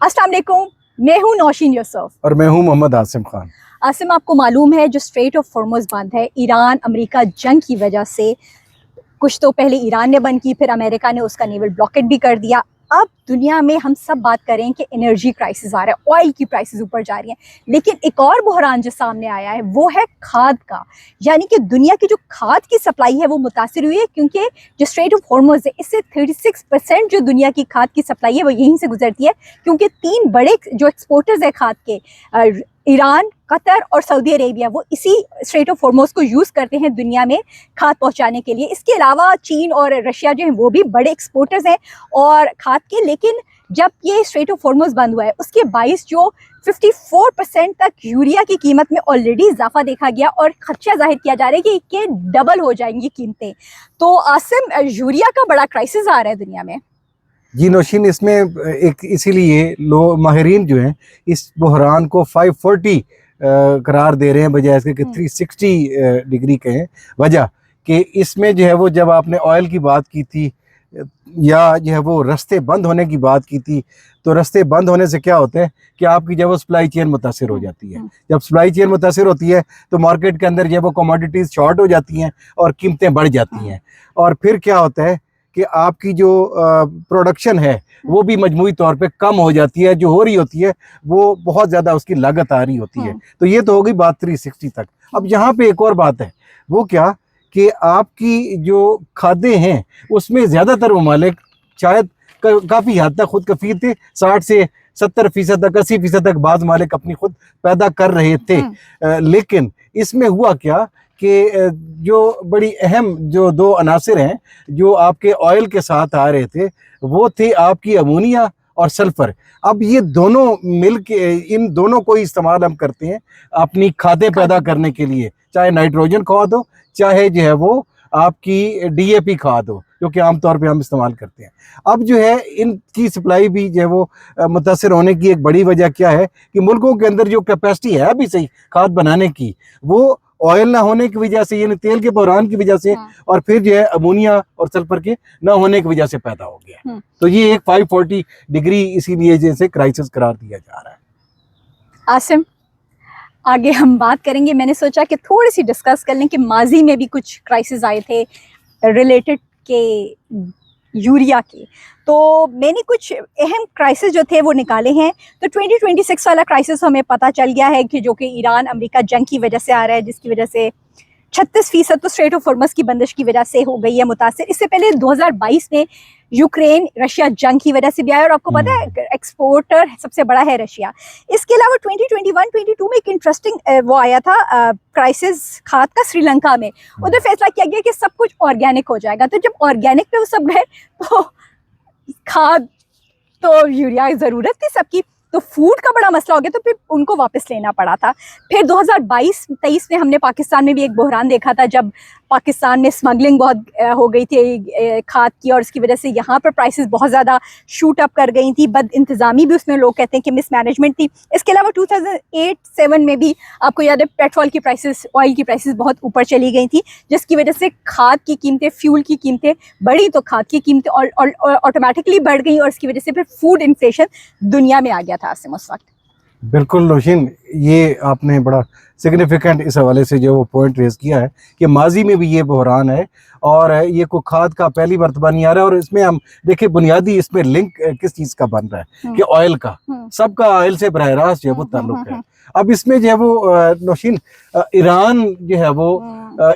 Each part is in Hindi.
अस्सलाम वालेकुम, मैं हूं नौशीन यूसुफ और मैं हूं मोहम्मद आसिम खान। आसिम, आपको मालूम है जो स्ट्रेट ऑफ हॉर्मुज़ बंद है ईरान अमेरिका जंग की वजह से, कुछ तो पहले ईरान ने बंद की, फिर अमेरिका ने उसका नेवल ब्लॉकेट भी कर दिया। अब दुनिया में हम सब बात करें कि एनर्जी क्राइसिस आ रहा है, ऑयल की प्राइसेस ऊपर जा रही हैं, लेकिन एक और बहरान जो सामने आया है वो है खाद का। यानी कि दुनिया की जो खाद की सप्लाई है वो मुतासिर हुई है, क्योंकि जो स्ट्रेट ऑफ हॉर्मुज़ है इससे 36% जो दुनिया की खाद की सप्लाई है वो यहीं से गुजरती है, क्योंकि 3 बड़े जो एक्सपोर्टर्स है खाद के, ईरान, कतर और सऊदी अरेबिया, वो इसी स्ट्रेट ऑफ हॉर्मुज़ को यूज़ करते हैं दुनिया में खाद पहुंचाने के लिए। इसके अलावा चीन और रशिया जो हैं वो भी बड़े एक्सपोर्टर्स हैं और खाद के। लेकिन जब ये स्ट्रेट ऑफ हॉर्मुज़ बंद हुआ है उसके बाइस जो 54% तक यूरिया की कीमत में ऑलरेडी इजाफा देखा गया और खदशा जाहिर किया जा रहा है कि डबल हो जाएंगी कीमतें। तो आसिम, यूरिया का बड़ा क्राइसिस आ रहा है दुनिया में। जी नौशीन, इसमें एक इसीलिए माहिरीन जो हैं इस बहरान को 540 करार दे रहे हैं, बजाय इसके कि 360 डिग्री के हैं। वजह कि इसमें जो है वो, जब आपने ऑयल की बात की थी या जो है वो रास्ते बंद होने की बात की थी, तो रास्ते बंद होने से क्या होता है कि आपकी जब वो सप्लाई चेन मुतासिर हो जाती है। जब सप्लाई चेन मुतासिर होती है तो मार्केट के अंदर जब वो कमोडिटीज़ शॉर्ट हो जाती हैं और कीमतें बढ़ जाती हैं, और फिर क्या होता है कि आपकी जो प्रोडक्शन है वो भी मजमूई तौर पे कम हो जाती है, जो हो रही होती है वो बहुत ज़्यादा उसकी लागत आ रही होती है। तो ये तो हो गई बात 360 तक। अब यहाँ पे एक और बात है, वो क्या कि आपकी जो खादें हैं उसमें ज़्यादातर ममालिक शायद काफ़ी हद तक खुद कफील थे, 60 से 70% तक, 80% तक बाज़ मालिक अपनी खुद पैदा कर रहे थे। लेकिन इसमें हुआ क्या कि जो बड़ी अहम जो 2 अनासिर हैं जो आपके ऑयल के साथ आ रहे थे, वो थे आपकी अमोनिया और सल्फर। अब ये दोनों मिल के, इन दोनों को ही इस्तेमाल हम करते हैं अपनी खादें पैदा करने के लिए, चाहे नाइट्रोजन खाद हो, चाहे जो है वो आपकी डीएपी खाद हो, जो कि आमतौर पे हम इस्तेमाल करते हैं। अब जो है इनकी सप्लाई भी जो है वो मुतासर होने की एक बड़ी वजह क्या है कि मुल्कों के अंदर जो कैपेसिटी है भी सही खाद बनाने की, वो ऑयल ना होने की वजह से, यानी तेल के बहरान की वजह से, और फिर जो है अमोनिया और सल्फर के ना होने की वजह से पैदा हो गया। तो ये एक 540 डिग्री इसीलिए जैसे क्राइसिस करार दिया जा रहा है। आसिम, आगे हम बात करेंगे। मैंने सोचा कि थोड़ी सी डिस्कस कर लें कि माजी में भी कुछ क्राइसिस आए थे रिलेटेड के यूरिया के, तो मैंने कुछ अहम क्राइसिस जो थे वो निकाले हैं। तो 2026 वाला क्राइसिस हमें पता चल गया है कि जो कि ईरान अमेरिका जंग की वजह से आ रहा है, जिसकी वजह से 36% तो स्ट्रेट ऑफ हॉर्मुज़ की बंदिश की वजह से हो गई है मुतासिर। इससे पहले 2022 में यूक्रेन रशिया जंग की वजह से भी आया, और आपको पता है एक्सपोर्टर सबसे बड़ा है रशिया। इसके अलावा 2021-22 में एक इंटरेस्टिंग वो आया था क्राइसिस खाद का श्रीलंका में। उधर फैसला किया गया कि सब कुछ ऑर्गेनिक हो जाएगा। तो जब ऑर्गेनिक पे वो सब गए तो खाद तो यूरिया की ज़रूरत थी सबकी, तो फूड का बड़ा मसला हो गया, तो फिर उनको वापस लेना पड़ा था। फिर 2022-23 में हमने पाकिस्तान में भी एक बहरान देखा था, जब पाकिस्तान में स्मगलिंग बहुत हो गई थी खाद की, और इसकी वजह से यहाँ पर प्राइसेस बहुत ज़्यादा शूट अप कर गई थी। बद इंतज़ामी भी उसमें लोग कहते हैं कि मिसमैनेजमेंट थी। इसके अलावा 2008-7 में भी आपको याद है पेट्रोल की प्राइसेस, ऑयल की प्राइसेस बहुत ऊपर चली गई थी, जिसकी वजह से खाद की कीमतें, फ्यूल की कीमतें बढ़ी, तो खाद की कीमतें ऑटोमेटिकली बढ़ गई, और इसकी वजह से फिर फूड इन्फ्लेशन दुनिया में आ गया था आसिम उस वक्त। बिल्कुल नौशीन, ये आपने बड़ा सिग्निफिकेंट इस हवाले से जो वो पॉइंट रेज किया है कि माजी में भी ये बहरान है, और ये कोई खाद का पहली मरतबा नहीं आ रहा है। और इसमें हम देखिए बुनियादी इसमें लिंक किस चीज़ का बन रहा है कि ऑयल का, सबका ऑयल से बरह रास्त जो है वो ताल्लुक है। अब इसमें जो है वो नौशीन, ईरान जो है वो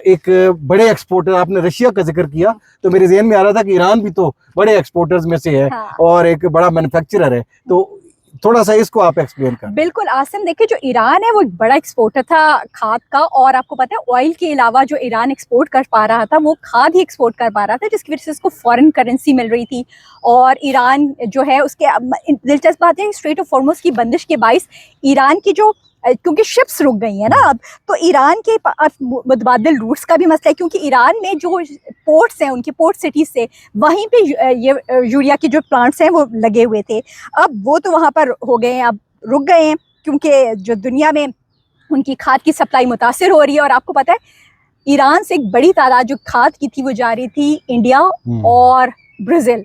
एक बड़े एक्सपोर्टर, आपने रशिया का जिक्र किया तो मेरे जहन में आ रहा था कि ईरान भी तो बड़े एक्सपोर्टर्स में से है और एक बड़ा मैन्युफैक्चरर है। तो थोड़ा सा इसको आप एक्सप्लेन करें। बिल्कुल आसिम, देखिए जो ईरान है वो एक बड़ा एक्सपोर्टर था खाद का, और आपको पता है ऑयल के अलावा जो ईरान एक्सपोर्ट कर पा रहा था वो खाद ही एक्सपोर्ट कर पा रहा था, जिसकी वजह से उसको फॉरेन करेंसी मिल रही थी। और ईरान जो है उसके, दिलचस्प बात है स्ट्रेट ऑफ हॉर्मुज़ की बंदिश के बाइस ईरान की जो, क्योंकि शिप्स रुक गई हैं ना अब, तो ईरान के मुतबादिल रूट्स का भी मसला है, क्योंकि ईरान में जो पोर्ट्स हैं, उनकी पोर्ट सिटीज़ से वहीं पे ये यूरिया के जो प्लांट्स हैं वो लगे हुए थे। अब वो तो वहाँ पर हो गए हैं, अब रुक गए हैं, क्योंकि जो दुनिया में उनकी खाद की सप्लाई मुतासिर हो रही है। और आपको पता है ईरान से एक बड़ी तादाद जो खाद की थी वो जा रही थी इंडिया और ब्राज़ील।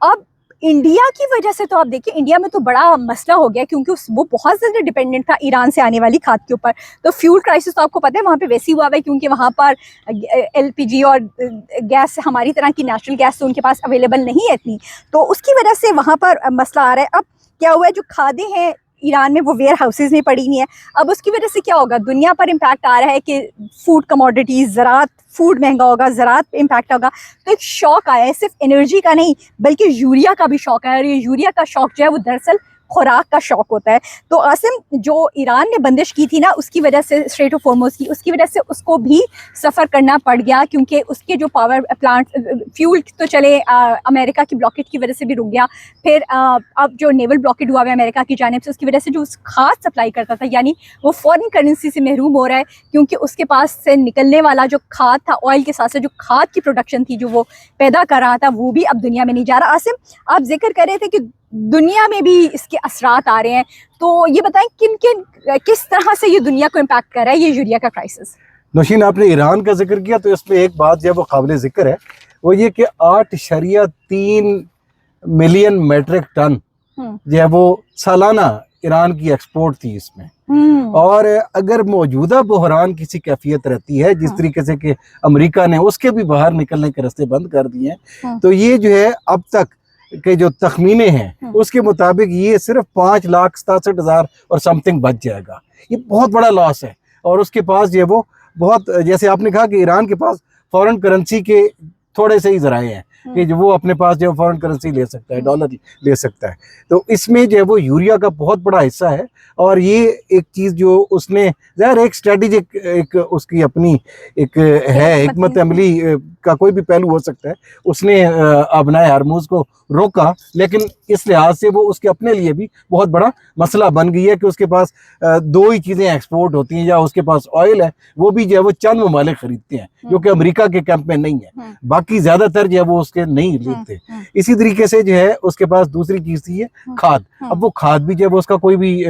अब इंडिया की वजह से तो आप देखिए इंडिया में तो बड़ा मसला हो गया क्योंकि वो बहुत ज़्यादा डिपेंडेंट था ईरान से आने वाली खाद के ऊपर। तो फ्यूल क्राइसिस तो आपको पता है वहाँ पे वैसे ही हुआ है क्योंकि वहाँ पर एलपीजी और गैस हमारी तरह की नेचुरल गैस तो उनके पास अवेलेबल नहीं है इतनी, तो उसकी वजह से वहाँ पर मसला आ रहा है। अब क्या हुआ है, जो खादें हैं ईरान में वो वेयर हाउसेज में पड़ी हुई हैं। अब उसकी वजह से क्या होगा, दुनिया पर इम्पैक्ट आ रहा है कि फूड कमोडिटीज़, ज़राअत, फूड महंगा होगा, ज़राअत पे इम्पैक्ट होगा। तो एक शौक आया है, सिर्फ एनर्जी का नहीं बल्कि यूरिया का भी शौक है, और ये यूरिया का शौक जो है वो दरअसल खुराक का शौक होता है। तो आसिम, जो ईरान ने बंदिश की थी ना उसकी वजह से, स्ट्रेट ऑफ हॉर्मुज़ की, उसकी वजह से उसको भी सफ़र करना पड़ गया क्योंकि उसके जो पावर प्लांट, फ्यूल तो चले अमेरिका की ब्लॉकेज की वजह से भी रुक गया। फिर अब जो नेवल ब्लॉकेड हुआ है अमेरिका की जानिब से, उसकी वजह से जो उस खाद सप्लाई करता था यानी वो फॉरेन करेंसी से महरूम हो रहा है क्योंकि उसके पास से निकलने वाला जो खाद था, ऑयल के साथ से जो खाद की प्रोडक्शन थी जो वो पैदा कर रहा था, वो भी अब दुनिया में नहीं जा रहा। आसिम, आप जिक्र कर रहे थे कि दुनिया में भी इसके असरात आ रहे हैं, तो ये बताएं किस तरह से ये दुनिया को इम्पैक्ट कर रहा है ये यूरिया का क्राइसिस। नौशीन, आपने ईरान का जिक्र किया तो इसमें एक बात जो है वो काबिल जिक्र है, वो ये कि 8.3 मिलियन मेट्रिक टन जो है वो सालाना ईरान की एक्सपोर्ट थी इसमें। और अगर मौजूदा बहरान किसी कैफियत रहती है जिस तरीके से कि अमेरिका ने उसके भी बाहर निकलने के रास्ते बंद कर दिए हैं, तो ये जो है अब तक के जो तखमीने हैं उसके मुताबिक ये सिर्फ 5,67,000 और समथिंग बच जाएगा। ये बहुत बड़ा लॉस है। और उसके पास जो है वो बहुत, जैसे आपने कहा कि ईरान के पास फॉरेन करेंसी के थोड़े से ही जराए हैं कि जो वो अपने पास जो फॉरेन करेंसी ले सकता है, डॉलर ले सकता है। तो इसमें जो है वो यूरिया का बहुत बड़ा हिस्सा है। और ये एक चीज़ जो उसने ज़ाहिर एक स्ट्रेटेजिक, एक उसकी अपनी एक है हिकमत अमली का कोई भी पहलू हो सकता है, उसने अबनाए हरमुज़ को रोका, लेकिन इस लिहाज से वो उसके अपने लिए भी बहुत बड़ा मसला बन गई है कि उसके पास दो ही चीज़ें एक्सपोर्ट होती हैं, या उसके पास ऑयल है, वो भी जो है वो चंद ममालिक खरीदते हैं जो कि अमेरिका के कैंप में नहीं है, बाकी ज़्यादातर जो है वो उसके नहीं लेते। इसी तरीके से जो है उसके पास दूसरी चीज़ थी है खाद। अब वो खाद भी जो है वो उसका कोई भी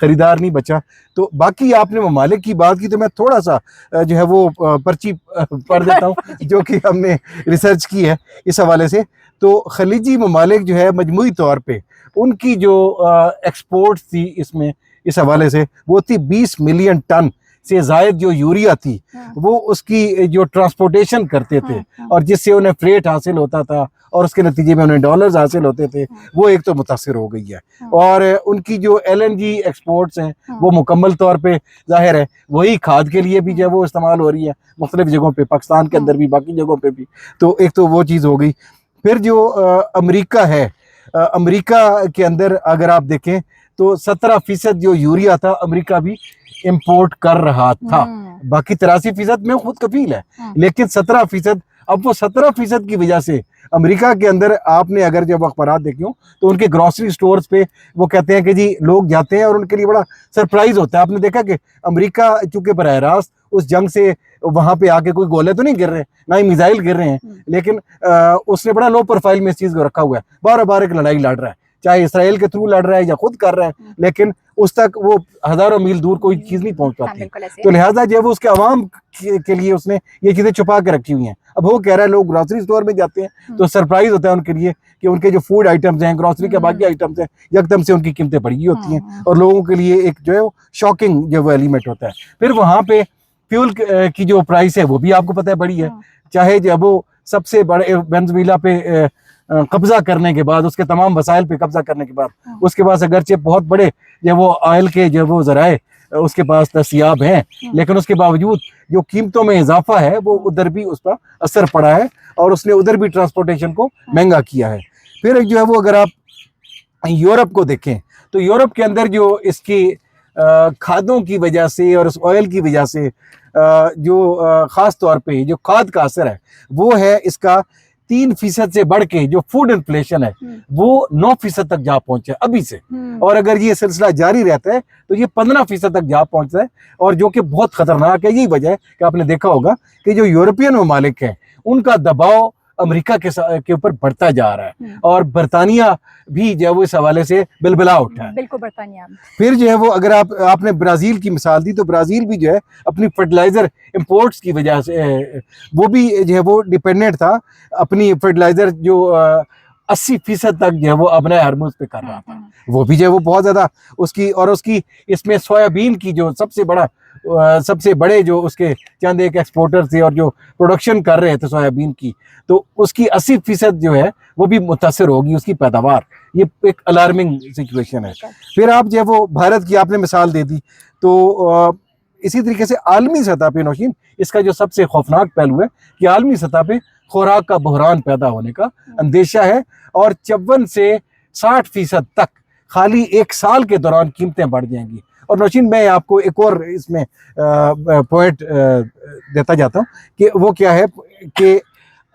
खरीदार नहीं बचा। तो बाकी आपने ममालिक की बात की तो मैं थोड़ा सा जो है वो पर्ची पढ़ देता हूँ जो कि हमने रिसर्च की है इस हवाले से। तो खलीजी ममालिक जो है मजमूई तौर पे उनकी जो एक्सपोर्ट थी इसमें, इस हवाले से वो थी 20 मिलियन टन से जायद जो यूरिया थी, वो उसकी जो ट्रांसपोर्टेशन करते थे और जिससे उन्हें फ्रेट हासिल होता था और उसके नतीजे में उन्हें डॉलर्स हासिल होते थे, वो एक तो मुतासिर हो गई है। और उनकी जो LNG एक्सपोर्ट्स हैं वो मुकम्मल तौर पे जाहिर है वही खाद के लिए भी जो है वो इस्तेमाल हो रही है मुख्तलिफ जगहों पे, पाकिस्तान के अंदर भी, बाकी जगहों पे भी। तो एक तो वो चीज़ हो गई। फिर जो अमेरिका है, अमेरिका के अंदर अगर आप देखें तो 17% जो यूरिया था अमेरिका भी इंपोर्ट कर रहा था। बाकी 83% में खुद कफील है, लेकिन 17%, अब वो 17% की वजह से अमेरिका के अंदर आपने अगर जब अखबारात देखे हो तो उनके ग्रॉसरी स्टोर्स पे वो कहते हैं कि जी लोग जाते हैं और उनके लिए बड़ा सरप्राइज होता है। आपने देखा कि अमेरिका चूंकि बरह रास्त उस जंग से वहां पे आके कोई गोले तो नहीं गिर रहे, ना ही मिसाइल गिर रहे हैं, लेकिन उसने बड़ा लो प्रोफाइल में इस चीज को रखा हुआ है। बार बार एक लड़ाई लड़ रहा है, चाहे इसराइल के थ्रू लड़ रहा है या खुद कर रहा है, लेकिन उस तक वो हजारों मील दूर कोई चीज नहीं पहुंच पाती। तो लिहाजा जब वो उसके अवाम के लिए उसने ये चीजें छुपा के रखी हुई हैं। अब वो कह रहा है लोग ग्रोसरी स्टोर में जाते हैं तो सरप्राइज होता है उनके लिए कि उनके जो फूड आइटम्स हैं, ग्रोसरी के बाकी आइटम्स हैं, एकदम से उनकी कीमतें बढ़ी होती हैं और लोगों के लिए एक जो है वो शॉकिंग जो वो एलिमेंट होता है। फिर वहां पे फ्यूल की जो प्राइस है वो भी आपको पता है बड़ी है। चाहे जब वो सबसे बड़े वेनेजुएला पे कब्जा करने के बाद, उसके तमाम वसाइल पे कब्जा करने के बाद, उसके पास अगरचे बहुत बड़े जो वो ऑयल के जो वो जराए उसके पास दस्तियाब हैं, लेकिन उसके बावजूद जो कीमतों में इजाफा है वो उधर भी उस पर असर पड़ा है और उसने उधर भी ट्रांसपोर्टेशन को महंगा किया है। फिर जो है वो अगर आप यूरोप को देखें तो यूरोप के अंदर जो इसकी खादों की वजह से और उस ऑयल की वजह से जो ख़ास तौर पे जो खाद का असर है वो है इसका 3% से बढ़ के जो फूड इन्फ्लेशन है वो 9% तक जा पहुंचे अभी से। और अगर ये सिलसिला जारी रहता है तो ये 15% तक जा पहुंचता है, और जो कि बहुत खतरनाक है। यही वजह है कि आपने देखा होगा कि जो यूरोपियन ममालिक हैं उनका दबाव अमेरिका के ऊपर बढ़ता जा रहा है और बरतानिया भी जो है वो इस हवाले से बिलबिला उठा है। बिल्कुल बरतानिया। फिर फिर जो है वो अगर आपने ब्राज़ील की मिसाल दी तो ब्राज़ील भी जो है अपनी फर्टिलाइज़र इंपोर्ट्स की वजह से वो भी जो है वो डिपेंडेंट था अपनी फर्टिलाइज़र जो 80% तक जो है वो अपने हरमुज पे कर रहा था। वो भी जो है वो बहुत ज्यादा उसकी इसमें सोयाबीन की जो सबसे बड़े जो उसके चंद एक एक्सपोर्टर थे और जो प्रोडक्शन कर रहे थे सोयाबीन की, तो उसकी 80% जो है वो भी मुतासर होगी उसकी पैदावार। ये एक अलार्मिंग सिचुएशन है। फिर आप जो है वो भारत की आपने मिसाल दे दी, तो इसी तरीके से आलमी सतह पे नौशीन इसका जो सबसे खौफनाक पहलू है कि आलमी सतह पे खुराक का बहरान पैदा होने का अंदेशा है और 54 से 60% तक खाली एक साल के दौरान कीमतें बढ़ जाएंगी। और नौशीन मैं आपको एक और इसमें पॉइंट देता जाता हूँ कि वो क्या है कि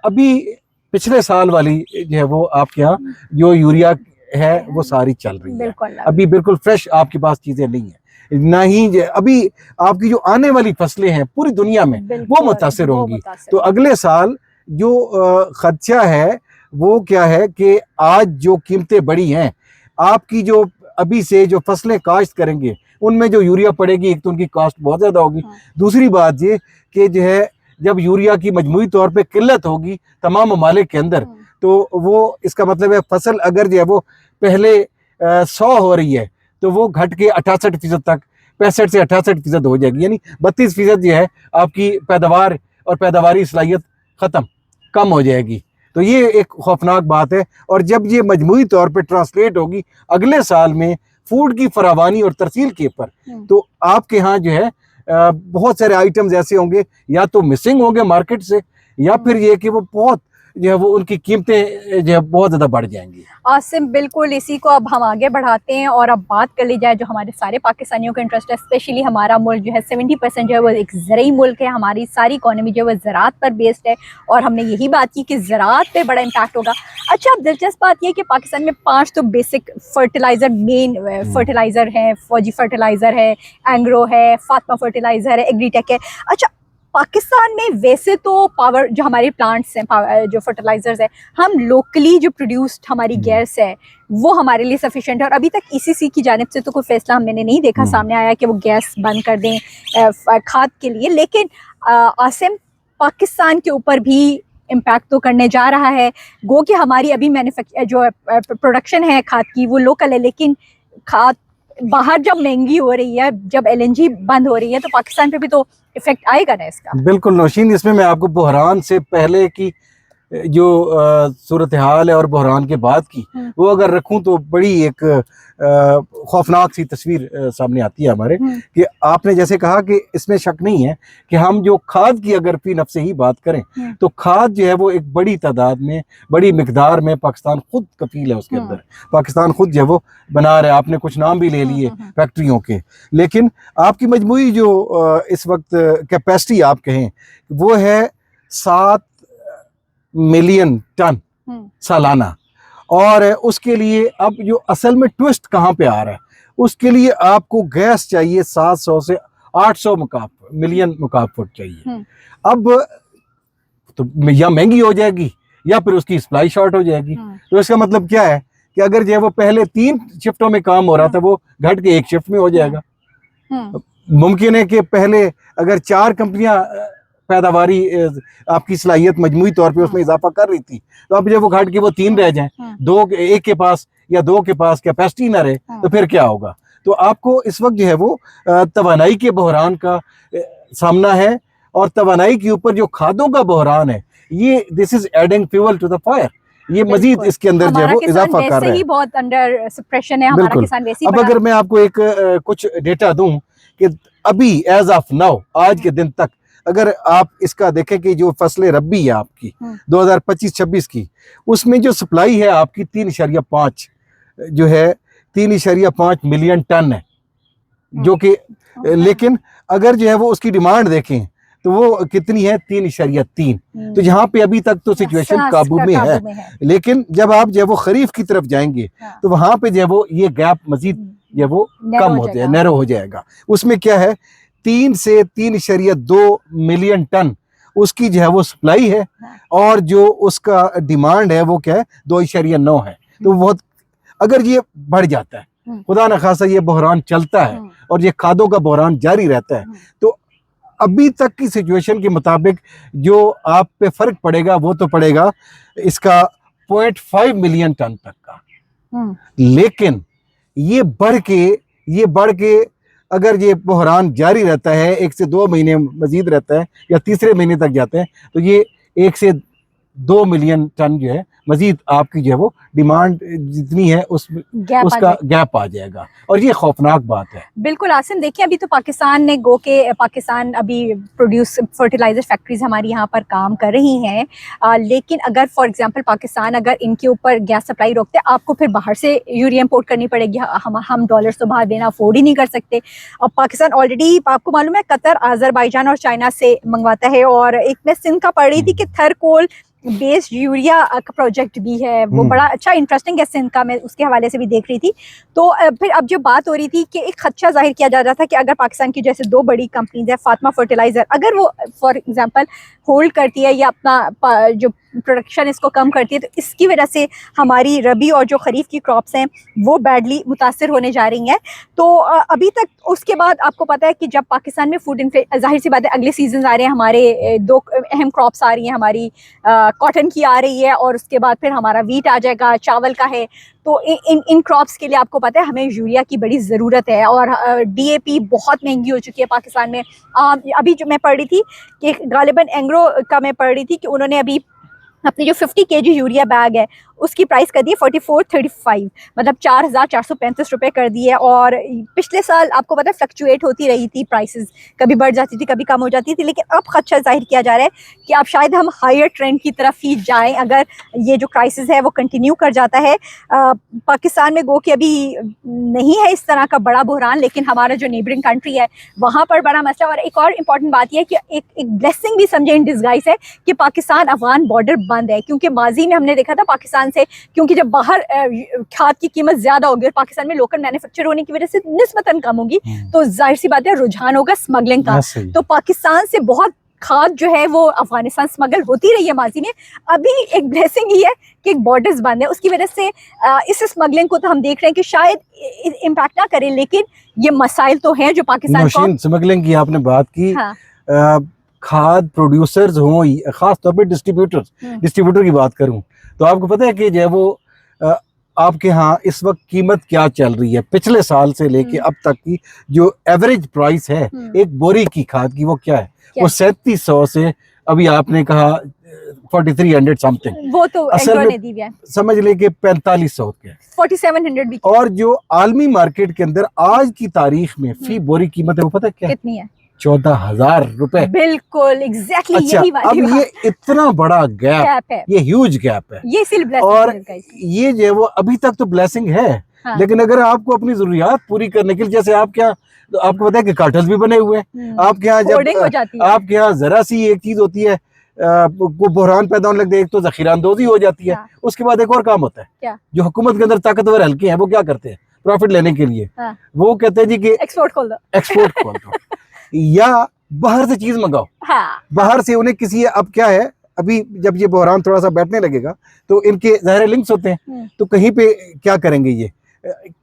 अभी पिछले साल वाली जो है वो आपके यहाँ जो यूरिया है वो सारी चल रही है, अभी बिल्कुल फ्रेश आपके पास चीज़ें नहीं है, ना ही अभी आपकी जो आने वाली फसलें हैं पूरी दुनिया में वो मुतासिर होंगी। तो अगले साल जो खदशा है वो क्या है कि आज जो कीमतें बढ़ी हैं, आपकी जो अभी से जो फसलें काश्त करेंगे उनमें जो यूरिया पड़ेगी, एक तो उनकी कास्ट बहुत ज़्यादा होगी, दूसरी बात ये कि जो है जब यूरिया की मजमूई तौर पे किल्लत होगी तमाम ममालिक के अंदर, तो वो इसका मतलब है फसल अगर जो है वो पहले 100 हो रही है तो वो घट के 68% तक 65 से 68% हो जाएगी, यानी 32% जो है आपकी पैदावार और पैदावारी सलाहियत ख़त्म कम हो जाएगी। तो ये एक खौफनाक बात है। और जब ये मजमूई तौर पे ट्रांसलेट होगी अगले साल में फूड की फरावानी और तरसील के ऊपर, तो आपके यहाँ जो है बहुत सारे आइटम्स ऐसे होंगे या तो मिसिंग होंगे मार्केट से, या फिर ये कि वो बहुत जो है वो उनकी कीमतें जो है बहुत ज़्यादा बढ़ जाएंगी। आसिम, बिल्कुल इसी को अब हम आगे बढ़ाते हैं और अब बात कर ली जाए जो हमारे सारे पाकिस्तानियों का इंटरेस्ट है। स्पेशली हमारा मुल्क जो है 70% जो है वो एक ज़राई मुल्क है, हमारी सारी इकोनॉमी जो है वो ज़राअत पर बेस्ड है और हमने यही बात की कि ज़राअत पे बड़ा इम्पैक्ट होगा। अच्छा, अब दिलचस्प बात यह कि पाकिस्तान में 5 तो बेसिक फर्टिलाइज़र, मेन फर्टिलाइज़र हैं, फौजी फर्टिलाइज़र है, एंग्रो है, फातमा फर्टिलाइज़र है, एग्रीटेक है। अच्छा, पाकिस्तान में वैसे तो पावर जो हमारे प्लांट्स हैं, जो फर्टिलाइजर्स है, हम लोकली जो प्रोड्यूस्ड हमारी गैस है वो हमारे लिए सफिशिएंट है और अभी तक ईसीसी की जानिब से तो कोई फैसला हमने नहीं देखा सामने आया कि वो गैस बंद कर दें खाद के लिए। लेकिन आसिम, पाकिस्तान के ऊपर भी इम्पैक्ट तो करने जा रहा है। गो कि हमारी अभी जो प्रोडक्शन है खाद की वो लोकल है, लेकिन खाद बाहर जब महंगी हो रही है, जब एलएनजी बंद हो रही है, तो पाकिस्तान पे भी तो इफेक्ट आएगा ना इसका। बिल्कुल नौशीन, इसमें मैं आपको बहरान से पहले की जो सूरत हाल है और बहरान के बाद की वो अगर रखूं तो बड़ी एक खौफनाक सी तस्वीर सामने आती है हमारे, कि आपने जैसे कहा कि इसमें शक नहीं है कि हम जो खाद की अगर फी नफ्स से ही बात करें तो खाद जो है वो एक बड़ी तादाद में, बड़ी मिकदार में पाकिस्तान खुद कफील है उसके अंदर, पाकिस्तान खुद जो है वो बना रहा है। आपने कुछ नाम भी ले लिए फैक्ट्रियों के, लेकिन आपकी मजमूई जो इस वक्त कैपेसिटी आप कहें वो है 7 मिलियन टन सालाना। और उसके लिए अब जो असल में ट्विस्ट कहाँ पे आ रहा है, उसके लिए आपको गैस चाहिए 700 से 800 मिलियन मुकाब फुट चाहिए। अब तो या महंगी हो जाएगी या फिर उसकी सप्लाई शॉर्ट हो जाएगी। तो इसका मतलब क्या है कि अगर जो है वो पहले 3 शिफ्टों में काम हो रहा था वो घट के 1 शिफ्ट में हो जाएगा। मुमकिन है कि पहले अगर 4 कंपनियां पैदावारी आपकी सलाहियत मजमूई तौर पे उसमें इजाफा कर रही थी, तो अब जब वो घट के वो 3 रह जाएं, 1 के पास या 2 के पास कैपेसिटी ना रहे, तो फिर क्या होगा। तो आपको इस वक्त जो है वो तवानाई के बहरान का सामना है और तवानाई के ऊपर जो खादों का बहरान है, ये this is adding fuel to the fire, ये मजीद इसके अंदर जो है वो इजाफा कर रहा है। ही बहुत अंडर सप्रेशन है हमारा किसान वैसे ही। अब अगर मैं आपको एक कुछ डेटा दूं कि अभी एज ऑफ नाउ आज के दिन तक अगर आप इसका देखें कि जो फसलें रब्बी है आपकी 2025-26 की, उसमें जो सप्लाई है आपकी 3.5 जो है 3.5 मिलियन टन है, जो कि लेकिन अगर जो है वो उसकी डिमांड देखें तो वो कितनी है 3.3। तो यहाँ पे अभी तक तो सिचुएशन काबू में है, लेकिन जब आप जो है वो खरीफ की तरफ जाएंगे तो वहां पे जो है वो ये गैप मजीद जो है वो कम हो जाएगा, नैरो हो जाएगा। उसमें क्या है 3 से 3.2 मिलियन टन उसकी जो है वो सप्लाई है और जो उसका डिमांड है वो क्या है 2.9 है। तो बहुत अगर ये बढ़ जाता है, खुदा न खासा ये बहरान चलता है और ये खादों का बहरान जारी रहता है, तो अभी तक की सिचुएशन के मुताबिक जो आप पे फर्क पड़ेगा वो तो पड़ेगा इसका 1.5 मिलियन टन तक का। हम्म। लेकिन ये बढ़ के अगर ये बहरान जारी रहता है, 1 से 2 महीने मजीद रहता है या तीसरे महीने तक जाते हैं, तो ये 1 से 2 मिलियन टन जो है मजीद आपकी जो है वो डिमांड जितनी है उसका गैप आ जाएगा, और ये खौफनाक बात है। बिल्कुल आसिम, देखिए अभी तो पाकिस्तान ने पाकिस्तान अभी प्रोड्यूस फर्टिलाइजर फैक्ट्रीज हमारी यहाँ पर काम कर रही हैं, लेकिन अगर फॉर एग्जांपल पाकिस्तान अगर इनके ऊपर गैस सप्लाई रोकते, आपको फिर बाहर से यूरिया इंपोर्ट करनी पड़ेगी। हम डॉलर्स तो बाहर देना अफोर्ड ही नहीं कर सकते। और पाकिस्तान ऑलरेडी आपको मालूम है कतर, आज़रबाईजान और चाइना से मंगवाता है। और एक मैं सिंध का पढ़ रही थी कि थरकोल बेस्ड यूरिया का प्रोजेक्ट भी है, वो बड़ा अच्छा इंटरेस्टिंग है सिंध का, मैं उसके हवाले से भी देख रही थी। तो फिर अब जो बात हो रही थी कि एक खदशा जाहिर किया जा रहा था कि अगर पाकिस्तान की जैसे 2 बड़ी कंपनीज है, फातिमा फर्टिलाइजर, अगर वो फॉर एग्जांपल होल्ड करती है या अपना जो प्रोडक्शन इसको कम करती है, तो इसकी वजह से हमारी रबी और जो खरीफ की क्रॉप्स हैं वो बैडली मुतासर होने जा रही हैं। तो अभी तक उसके बाद आपको पता है कि जब पाकिस्तान में फूड इन्फ्लेशन, जाहिर सी बात है अगले सीजन आ रहे हैं हमारे, 2 अहम क्रॉप्स आ रही हैं हमारी, कॉटन की आ रही है और उसके बाद फिर हमारा वीट आ जाएगा, चावल का है। तो इन क्रॉप्स के लिए आपको पता है हमें यूरिया की बड़ी ज़रूरत है, और डीएपी बहुत महंगी हो चुकी है पाकिस्तान में। अभी जो मैं पढ़ रही थी कि गालिबन एंग्रो का मैं पढ़ रही थी कि उन्होंने अभी अपनी जो 50 kg यूरिया बैग है उसकी प्राइस कर दी है 4435, मतलब 4435 रुपये कर दी है। और पिछले साल आपको पता है फ्लक्चुएट होती रही थी प्राइसेस, कभी बढ़ जाती थी कभी कम हो जाती थी, लेकिन अब खदशा जाहिर किया जा रहा है कि अब शायद हम हायर ट्रेंड की तरफ ही जाएं अगर ये जो क्राइसिस है वो कंटिन्यू कर जाता है। पाकिस्तान में गो कि अभी नहीं है इस तरह का बड़ा बहरान, लेकिन हमारा जो नेबरिंग कंट्री है वहाँ पर बड़ा मसला। और एक और इम्पॉर्टेंट बात यह है कि एक ब्लेसिंग भी समझे इन डिस्गाइज है कि पाकिस्तान अफगान बॉर्डर बंद है, क्योंकि माजी में हमने देखा था पाकिस्तान से, क्योंकि जब बाहर खाद की कीमत ज्यादा होगी और पाकिस्तान में लोकल मैन्युफैक्चर होने की वजह से निस्बतन कम होगी, तो जाहिर सी बात है रुझान होगा स्मगलिंग का। तो पाकिस्तान से बहुत खाद जो है वो अफगानिस्तान स्मगल होती रही है माजी में। अभी एक ब्लेसिंग ही है कि बॉर्डर्स बंद है, उसकी वजह से इस स्मगलिंग को तो हम देख रहे हैं कि शायद इम्पैक्ट ना करे, लेकिन ये मसाइल तो हैं जो पाकिस्तान को। स्मगलिंग की आपने बात की, हाँ। खाद प्रोड्यूसर्स हों, खास तौर पे डिस्ट्रीब्यूटर की बात करूं, तो आपको पता है कि जो है वो आपके यहाँ इस वक्त कीमत क्या चल रही है, पिछले साल से लेके अब तक की जो एवरेज प्राइस है एक बोरी की खाद की, वो क्या है? वो 3700 से अभी आपने कहा 4300 समथिंग, वो तो असल में समझ ले कि 4500 के 4700 भी। और जो आलमी मार्केट के अंदर आज की तारीख में फी बोरी कीमत है वो पता क्या कितनी है? 14,000 रुपए। बिल्कुल एग्जैक्टली अच्छा, यही बात अब ये इतना बड़ा गैप है, ये ह्यूज गैप है, ये सिर्फ ब्लेसिंग और है। ये जो है वो अभी तक तो ब्लेसिंग है। हाँ। लेकिन अगर आपको अपनी जरूरियात पूरी करने के लिए, जैसे आप क्या, तो आपको पता है कि कार्टल्स भी बने हुए हैं आपके यहाँ, जब आपके यहाँ जरा सी एक चीज होती है को बहरान पैदा होने लगता है, एक तो जखीरांदोजी हो जाती है। हाँ। उसके बाद एक और काम होता है क्या? जो हुकूमत के अंदर ताकतवर हल्के हैं वो क्या करते हैं प्रॉफिट लेने के लिए? हाँ। वो कहते हैं जी कि एक्सपोर्ट खोल दो या बाहर से चीज मंगाओ। हाँ। बाहर से उन्हें किसी, अब क्या है, अभी जब ये बहरान थोड़ा सा बैठने लगेगा तो इनके ज़ाहिर लिंक्स होते हैं, तो कहीं पे क्या करेंगे, ये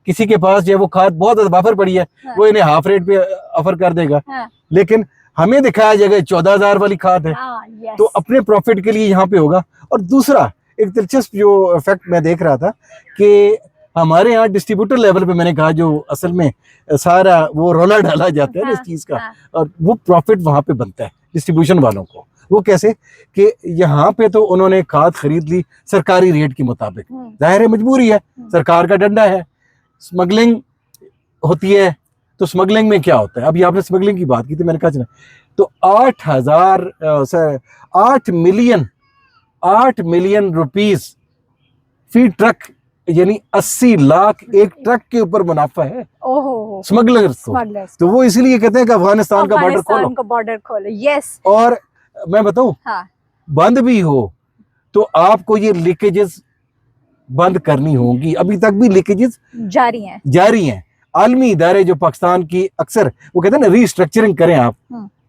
किसी के पास जो है वो खाद बहुत ज्यादा ऑफर पड़ी है, हाँ। वो इन्हें हाफ रेट पे ऑफर कर देगा, हाँ। लेकिन हमें दिखाया जाएगा 14,000 वाली खाद है, हाँ, तो अपने प्रॉफिट के लिए यहाँ पे होगा। और दूसरा एक दिलचस्प जो फैक्ट मैं देख रहा था कि हमारे यहाँ डिस्ट्रीब्यूटर लेवल पे, मैंने कहा जो असल में सारा वो रोला डाला जाता है ना इस चीज का, और वो प्रॉफिट वहां पे बनता है डिस्ट्रीब्यूशन वालों को। वो कैसे कि यहाँ पे तो उन्होंने खाद खरीद ली सरकारी रेट के मुताबिक, जाहिर है मजबूरी है, सरकार का डंडा है, स्मगलिंग होती है। तो स्मगलिंग में क्या होता है, अभी आपने स्मगलिंग की बात की थी, मैंने कहा चला, तो 8 मिलियन रुपीस फी ट्रक, यानी 80 लाख एक ट्रक के ऊपर मुनाफा है स्मगलर्स को। तो वो इसीलिए कहते हैं कि अफगानिस्तान का बॉर्डर खोलो। यस। और मैं बताऊं, हाँ। बंद भी हो तो आपको ये लीकेजेस बंद करनी होगी, अभी तक भी लीकेजेस जारी हैं। आलमी इदारे जो पाकिस्तान की अक्सर वो कहते हैं ना रीस्ट्रक्चरिंग करें आप,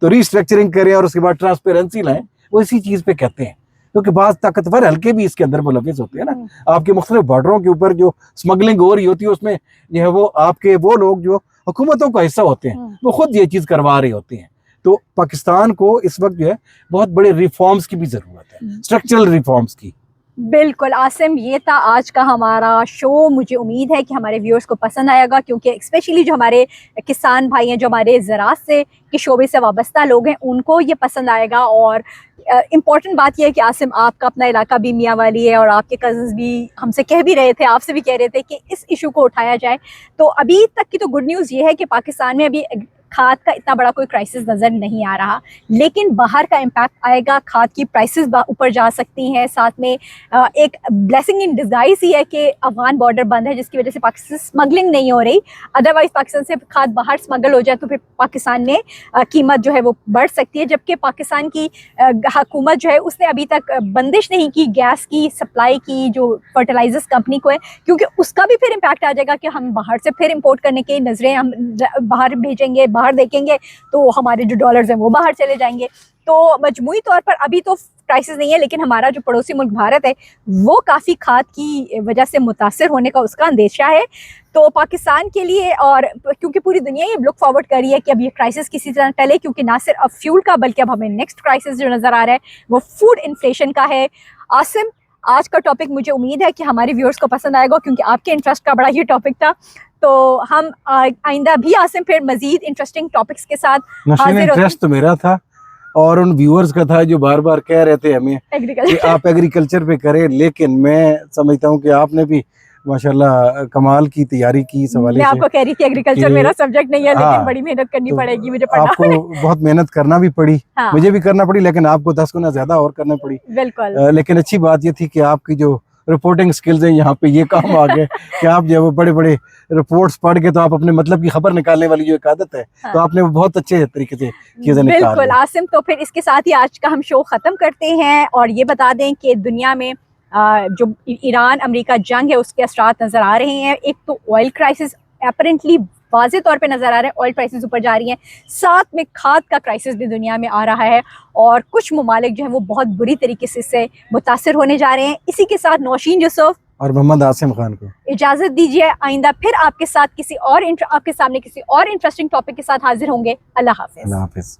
तो रीस्ट्रक्चरिंग करें और उसके बाद ट्रांसपेरेंसी लाएं, वो इसी चीज पे कहते हैं, क्योंकि बात ताकतवर हल्के भी इसके अंदर मुलविस होते हैं ना। आपके मुख्तलिफ बॉर्डरों के ऊपर जो स्मगलिंग हो रही होती है उसमें जो है वो आपके वो लोग जो हुकूमतों का हिस्सा होते हैं वो खुद ये चीज करवा रहे होते हैं। तो पाकिस्तान को इस वक्त जो है बहुत बड़े रिफॉर्म्स की भी जरूरत है, स्ट्रक्चरल रिफॉर्म्स की। बिल्कुल आसिम, ये था आज का हमारा शो। मुझे उम्मीद है कि हमारे व्यूअर्स को पसंद आएगा, क्योंकि स्पेशली जो हमारे किसान भाई हैं, जो हमारे ज़राअत से के शोबे से वाबस्ता लोग हैं, उनको ये पसंद आएगा। और इम्पॉर्टेंट बात यह है कि आसिम, आपका अपना इलाका भी मियाँ वाली है और आपके कज़न्स भी हमसे कह भी रहे थे, आपसे भी कह रहे थे कि इस इशू को उठाया जाए। तो अभी तक की तो गुड न्यूज़ ये है कि पाकिस्तान में अभी खाद का इतना बड़ा कोई क्राइसिस नज़र नहीं आ रहा, लेकिन बाहर का इम्पैक्ट आएगा। खाद की प्राइसेस ऊपर जा सकती हैं। साथ में एक ब्लेसिंग इन डिस्गाइज ही है कि अफगान बॉर्डर बंद है, जिसकी वजह से पाकिस्तान स्मगलिंग नहीं हो रही। अदरवाइज पाकिस्तान से खाद बाहर स्मगल हो जाए तो फिर पाकिस्तान में कीमत जो है वो बढ़ सकती है। जबकि पाकिस्तान की हुकूमत जो है उसने अभी तक बंदिश नहीं की गैस की सप्लाई की, जो फर्टिलाइजर्स कंपनी को है, क्योंकि उसका भी फिर इम्पैक्ट आ जाएगा कि हम बाहर से फिर इम्पोर्ट करने की नज़रें हम बाहर भेजेंगे, बाहर देखेंगे तो हमारे जो डॉलर्स हैं वो बाहर चले जाएंगे। तो मजमूई तौर पर अभी तो क्राइसिस नहीं है, लेकिन हमारा जो पड़ोसी मुल्क भारत है वो काफ़ी खाद की वजह से मुतासर होने का उसका अंदेशा है। तो पाकिस्तान के लिए, और क्योंकि पूरी दुनिया ये लुक फॉरवर्ड कर रही है कि अब ये क्राइसिस किसी तरह टले, क्योंकि ना सिर्फ अब फ्यूल का बल्कि अब हमें नेक्स्ट क्राइसिस जो नज़र आ रहा है वो फूड इन्फ्लेशन का है। आसिम, आज का टॉपिक मुझे उम्मीद है कि हमारे व्यूअर्स को पसंद आएगा, क्योंकि आपके इंटरेस्ट का बड़ा ही टॉपिक था। तो हम आइंदा भी आसिम फिर मजीद इंटरेस्टिंग टॉपिक्स के साथ हाजिर होते इंटरेस्ट तो मेरा था और उन व्यूअर्स का था जो बार बार कह रहे थे हमें कि एग्रीकल्चर। आप एग्रीकल्चर पे करें, लेकिन मैं समझता हूँ कि आपने भी माशाल्लाह कमाल की तैयारी की इस हवाले मैं से आपको कह रही थी एग्रीकल्चर कि मेरा सब्जेक्ट नहीं है, लेकिन हाँ, बड़ी मेहनत करनी तो पड़ेगी मुझे पढ़ना आपको बहुत मेहनत करना भी पड़ी, हाँ, मुझे भी करना पड़ी, लेकिन आपको 10 गुना ज्यादा और करना पड़ी। बिल्कुल लेकिन अच्छी बात ये थी कि आपकी जो रिपोर्टिंग स्किल्स हैं यहाँ पे ये काम आ गए कि आप जो है वो बड़े बड़े रिपोर्ट्स पढ़ के तो आप अपने मतलब की खबर निकालने वाली जो एक आदत है, हाँ। तो आपने वो बहुत अच्छे तरीके से चीजें निकाल बिल्कुल ली। आसिम, तो फिर इसके साथ ही आज का हम शो ख़त्म करते हैं। और ये बता दें कि दुनिया में जो ईरान अमेरिका जंग है उसके असरात नज़र आ रहे हैं। एक तो ऑयल क्राइसिस अपरेंटली वाज़े तौर पे नज़र आ रहा है, ऑयल प्राइसेस ऊपर जा रही हैं, साथ में खाद का क्राइसिस भी दुनिया में आ रहा है और कुछ ममालिक जो है वो बहुत बुरी तरीके से इससे मुतासर होने जा रहे हैं। इसी के साथ नौशीन यूसुफ और मोहम्मद आसिम खान को इजाज़त दीजिए। आइंदा फिर आपके साथ आपके सामने किसी और इंटरेस्टिंग टॉपिक के साथ हाजिर होंगे। अल्लाह हाफिज़। अल्लाह हाफिज।